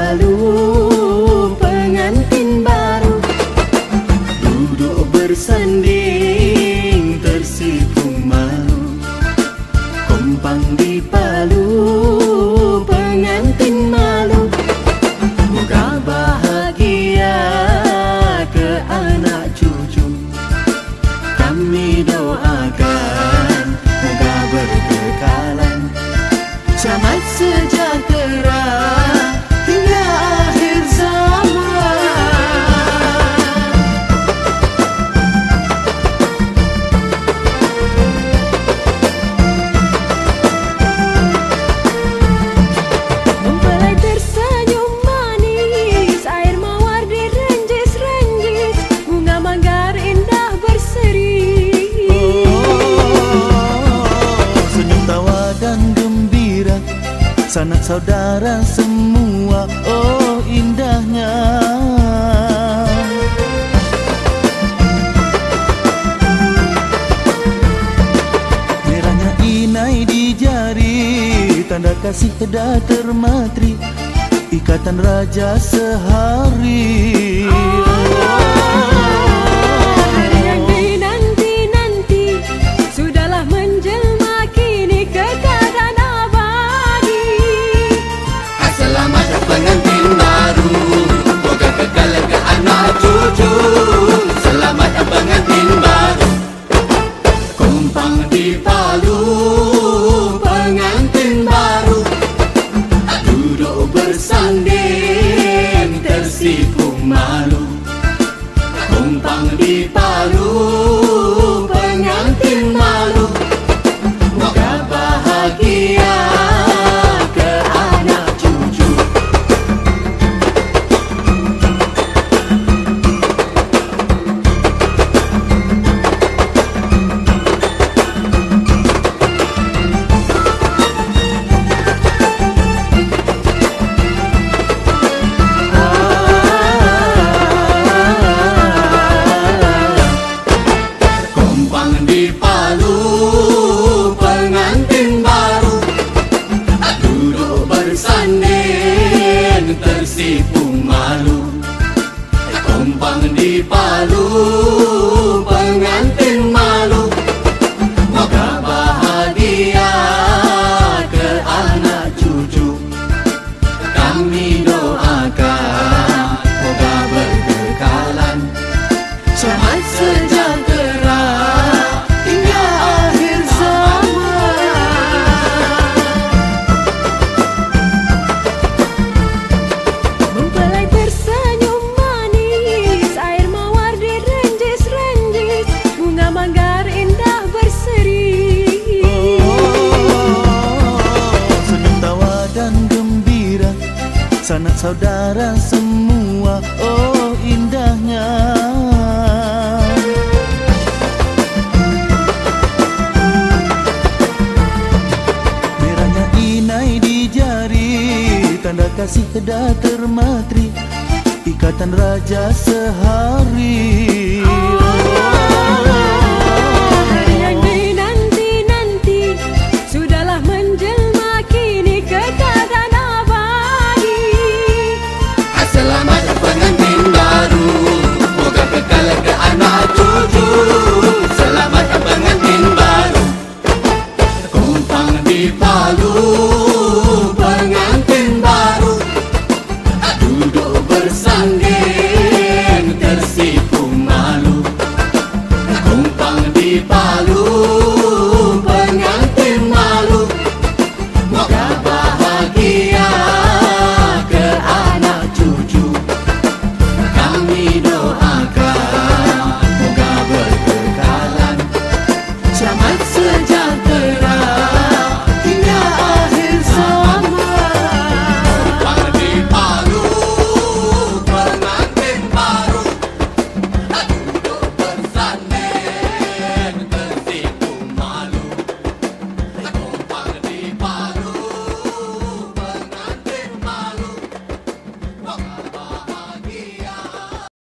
palu, pengantin baru duduk bersanding tersipu malu. Kompang di palu, pengantin malu. Moga bahagia ke anak cucu. Kami doakan moga berkekalan, selamat sejahtera hingga akhir zaman. Mempelai tersenyum manis, air mawar direnjis-renjis, bunga manggar indah berseri. Senyum tawa dan gembira, sanak saudara semua, oh indahnya. Merahnya inai di jari, tanda kasih dah termatri, ikatan raja sehari. Hari yang dinanti-nanti sudahlah menjelma kini ke keadaan abadi. Selamat pengantin baru, moga kekal ke anak cucu. Selamat pengantin baru. Kompang di palu, pengantin baru duduk bersanding tersipu malu. Kompang di palu, pengantin malu. Moga bahagia ke anak cucu. Kompang di palu, pengantin baru duduk bersanding tersipu malu. Kompang di palu, pengantin malu. Moga bahagia ke anak cucu. Kami doakan moga berkekalan, selamat sejahtera hingga akhir zaman. Mempelai tersenyum manis, air mawar direnjis-renjis, bunga manggar indah berseri. Senyum tawa dan gembira, sanak saudara semua, oh indahnya. Merahnya inai di jari, tanda kasih dah termatri, ikatan raja sehari.